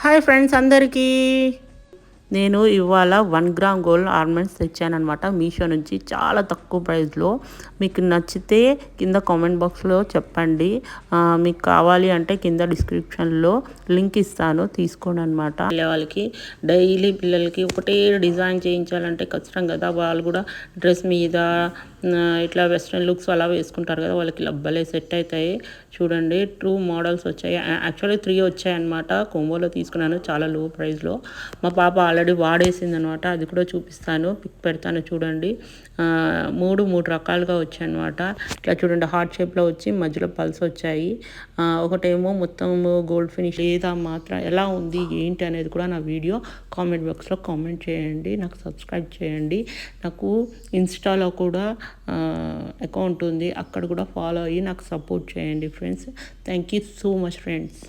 Hi friends అందరికీ నేను ఇవాళ 1 గ్రామ్ గోల్డ్ ఆర్నమెంట్స్ తెచ్చానమాట మీషో నుంచి చాలా తక్కువ ప్రైస్లో. మీకు నచ్చితే కింద కామెంట్ బాక్స్లో చెప్పండి. మీకు కావాలి అంటే కింద డిస్క్రిప్షన్లో లింక్ ఇస్తాను, తీసుకోండి అనమాట. వాళ్ళకి డైలీ పిల్లలకి ఒకటే డిజైన్ చేయించాలంటే కష్టం కదా. వాళ్ళు కూడా డ్రెస్ మీద ఇట్లా వెస్ట్రన్ లుక్స్ అలా వేసుకుంటారు కదా, వాళ్ళకి లబ్బలే సెట్ అవుతాయి. చూడండి 2 మోడల్స్ వచ్చాయి, యాక్చువల్లీ 3 వచ్చాయి అనమాట. కోంబోలో తీసుకున్నాను చాలా లో ప్రైస్లో. మా పాప ఆల్రెడీ వాడేసింది అనమాట, అది కూడా చూపిస్తాను, పిక్ పెడతాను చూడండి. మూడు రకాలుగా వచ్చాయి అనమాట. ఇట్లా చూడండి హార్ట్ షేప్లో వచ్చి మధ్యలో పల్స్ వచ్చాయి. ఒకటేమో మొత్తం గోల్డ్ ఫినిష్. లేదా మాత్రం ఎలా ఉంది ఏంటి అనేది కూడా నా వీడియో కామెంట్ బాక్స్లో కామెంట్ చేయండి, నాకు సబ్స్క్రైబ్ చేయండి. నాకు ఇన్స్టాలో కూడా అకౌంట్ ఉంది, అక్కడ కూడా ఫాలో అయ్యి నాకు సపోర్ట్ చేయండి friends. Thank you so much friends.